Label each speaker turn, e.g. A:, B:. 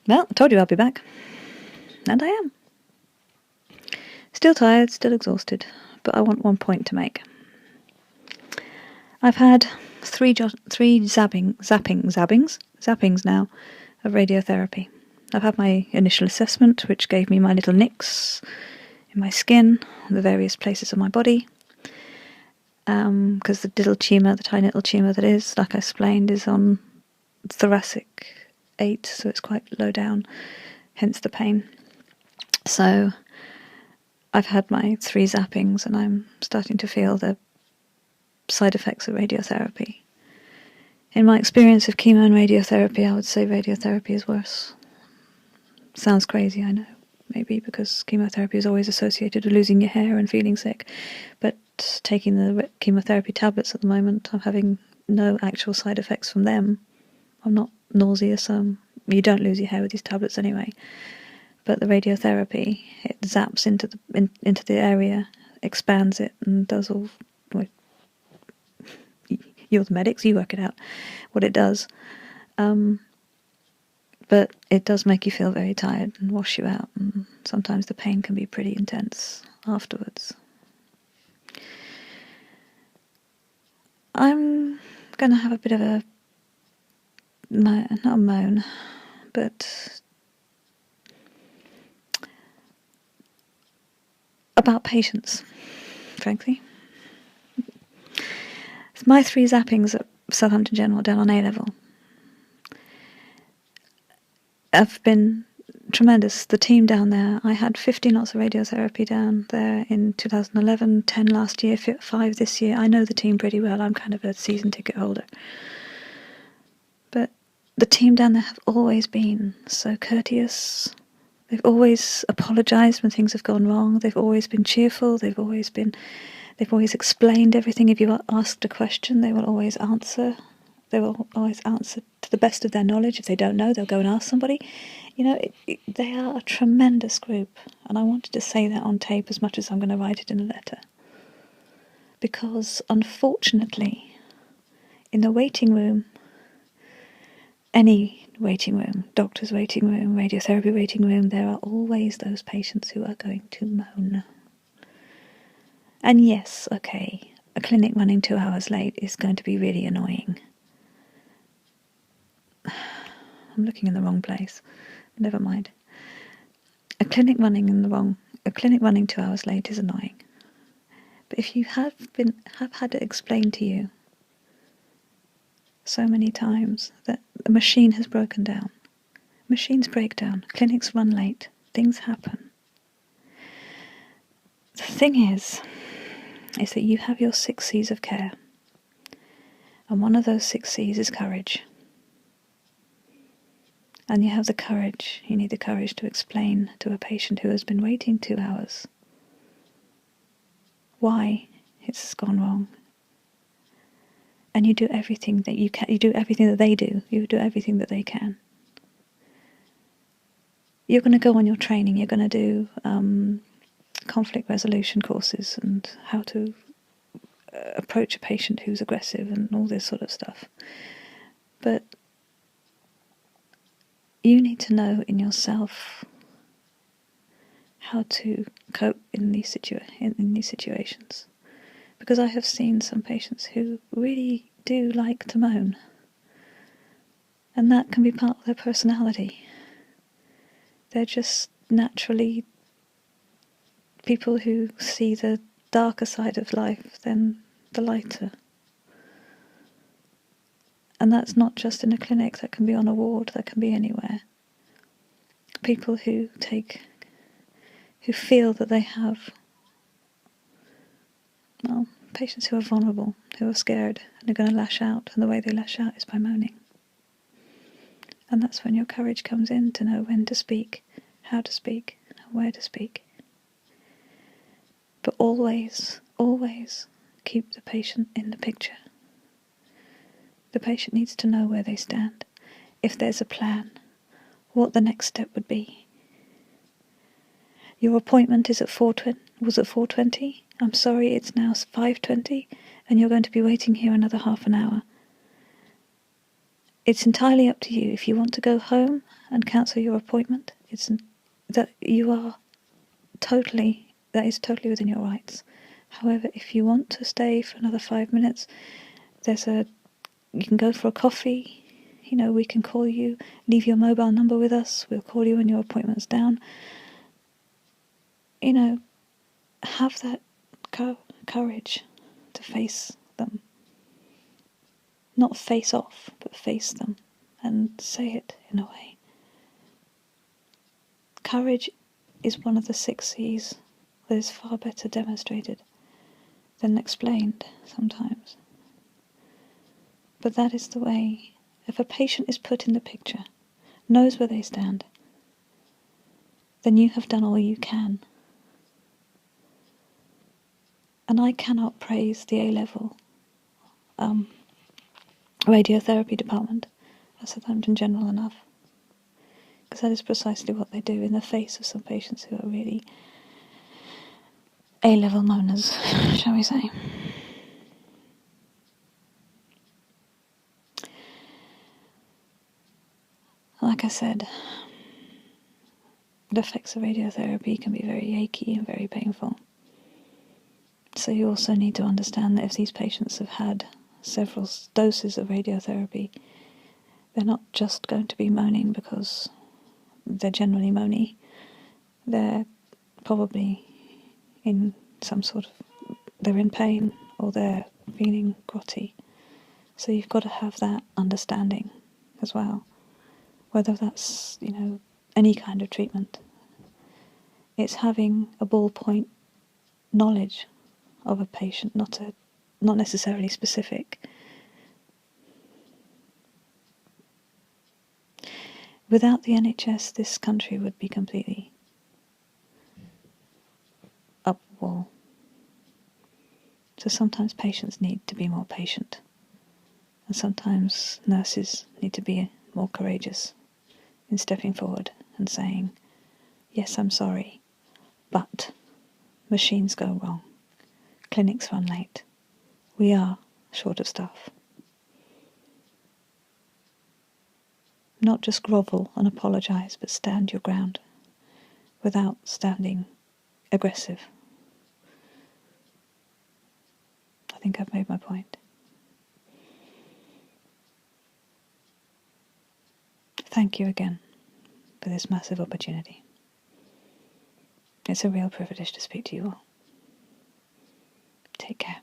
A: Well, I told you I'd be back. And I am. Still tired, still exhausted, but I want one point to make. I've had three zappings now of radiotherapy. I've had my initial assessment, which gave me my little nicks in my skin, the various places of my body, because the tiny little tumour that is, like I explained, is on thoracic 8, so it's quite low down, hence the pain. So I've had my 3 zappings and I'm starting to feel the side effects of radiotherapy. In my experience of chemo and radiotherapy, I would say radiotherapy is worse. Sounds crazy, I know. Maybe because chemotherapy is always associated with losing your hair and feeling sick. But taking the chemotherapy tablets at the moment, I'm having no actual side effects from them. I'm not nauseous. You don't lose your hair with these tablets anyway. But the radiotherapy, it zaps into the area, expands it, and does all... Well, you're the medics, you work it out, what it does. But it does make you feel very tired and wash you out, and sometimes the pain can be pretty intense afterwards. I'm going to have a bit of a... not a moan, but... about patience, frankly. My 3 zappings at Southampton General down on A-level have been tremendous. The team down there, I had 15 lots of radiotherapy down there in 2011, 10 last year, 5 this year. I know the team pretty well. I'm kind of a season ticket holder. But the team down there have always been so courteous. They've always apologised when things have gone wrong. They've always been cheerful. They've always explained everything. If you asked a question, they will always answer. They will always answer to the best of their knowledge. If they don't know, they'll go and ask somebody. They are a tremendous group, and I wanted to say that on tape as much as I'm going to write it in a letter. Because, unfortunately, in the waiting room, any waiting room, doctor's waiting room, radiotherapy waiting room, there are always those patients who are going to moan. And yes, okay, a clinic running 2 hours late is going to be really annoying. I'm looking in the wrong place. Never mind. A clinic running 2 hours late is annoying. But if you have had it explained to you so many times that the machine has broken down, machines break down, clinics run late, things happen. The thing is that you have your 6 C's of care, and one of those 6 C's is courage. And you need the courage to explain to a patient who has been waiting 2 hours why it's gone wrong. And you do everything that you can. You do everything that they do. You do everything that they can. You're going to go on your training. You're going to do conflict resolution courses and how to approach a patient who's aggressive and all this sort of stuff. But you need to know in yourself how to cope in these situations. Because I have seen some patients who really do like to moan. And that can be part of their personality. They're just naturally people who see the darker side of life than the lighter. And that's not just in a clinic, that can be on a ward, that can be anywhere. People who feel that they have, patients who are vulnerable, who are scared, and are going to lash out, and the way they lash out is by moaning. And that's when your courage comes in, to know when to speak, how to speak, and where to speak. But always, always keep the patient in the picture. The patient needs to know where they stand, if there's a plan, what the next step would be. Your appointment was at 4:20? I'm sorry, it's now 5:20, and you're going to be waiting here another half an hour. it's entirely up to you. If you want to go home and cancel your appointment, that is totally within your rights. However, if you want to stay for another 5 minutes, you can go for a coffee. We can call you, leave your mobile number with us. We'll call you when your appointment's down. Have that courage to face them. Not face off, but face them and say it in a way. Courage is one of the 6 C's that is far better demonstrated than explained sometimes. But that is the way. If a patient is put in the picture, knows where they stand, then you have done all you can. And I cannot praise the A-level radiotherapy department at Southampton General enough, because that is precisely what they do in the face of some patients who are really A-level moaners, shall we say. Like I said, the effects of radiotherapy can be very achy and very painful. So you also need to understand that if these patients have had several doses of radiotherapy, they're not just going to be moaning because they're generally moany. They're probably in they're in pain or they're feeling grotty. So you've got to have that understanding as well. Whether that's, any kind of treatment. It's having a ballpoint knowledge of a patient, not necessarily specific. Without the NHS, this country would be completely up the wall. So sometimes patients need to be more patient, and sometimes nurses need to be more courageous in stepping forward and saying, yes, I'm sorry, but machines go wrong, clinics run late, we are short of staff. Not just grovel and apologise, but stand your ground without standing aggressive. I think I've made my point. Thank you again for this massive opportunity. It's a real privilege to speak to you all. Take care.